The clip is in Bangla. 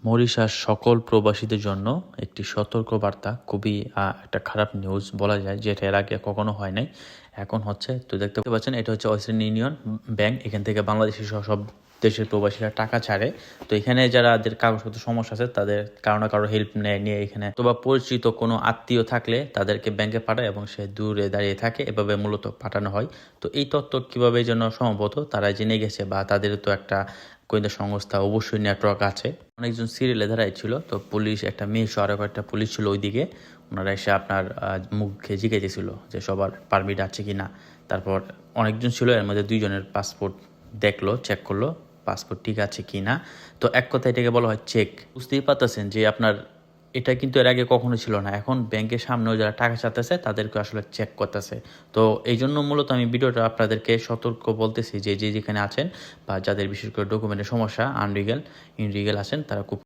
মরিশাস সকল প্রবাসীদের জন্য একটি সতর্কবার্তা, খুবই একটা খারাপ নিউজ বলা যায়, যেটা এর আগে কখনো হয় নাই। এখন হচ্ছে, তো দেখতে পাচ্ছেন এটা হচ্ছে ওয়েস্টার্ন ইউনিয়ন ব্যাংক। এখান থেকে বাংলাদেশি সহ সব দেশের প্রবাসীরা টাকা ছাড়ে। তো এখানে যাদের কাগজপত্র সমস্যা আছে তাদের কারো না কারো হেল্প নিয়ে এখানে অথবা পরিচিত কোনো আত্মীয় থাকলে তাদেরকে ব্যাংকে পাঠায় এবং সে দূরে দাঁড়িয়ে থাকে, এভাবে মূলত পাঠানো হয়। তো এই তথ্য কীভাবে যেন সম্ভবত তারা জেনে গেছে, বা তাদের তো একটা গোয়েন্দা সংস্থা অবশ্যই নেটওয়ার্ক আছে। অনেকজন সিরিয়ালে দাঁড়াই ছিল, তো পুলিশ, একটা মেয়ে সহ আরও একটা পুলিশ ছিল ওইদিকে। ওনারা এসে আপনার মুখে জিজ্ঞেসেছিল যে সবার পারমিট আছে কি না। তারপর অনেকজন ছিল, এর মধ্যে 2 জনের পাসপোর্ট দেখলো, চেক করলো পাসপোর্ট ঠিক আছে কি না। তো এক কথা এটাকে বলা হয় চেক। বুঝতেই পারতেছেন যে আপনার এটা কিন্তু এর আগে কখনো ছিল না। এখন ব্যাংকের সামনেও যারা টাকা চাইতেছে তাদেরকে আসলে চেক করতেছে। তো এই জন্য মূলত আমি ভিডিওটা আপনাদেরকে সতর্ক বলতেছি যে যেখানে আছেন বা যাদের বিশেষ করে ডকুমেন্টের সমস্যা, ইনলিগাল আছেন, তারা খুব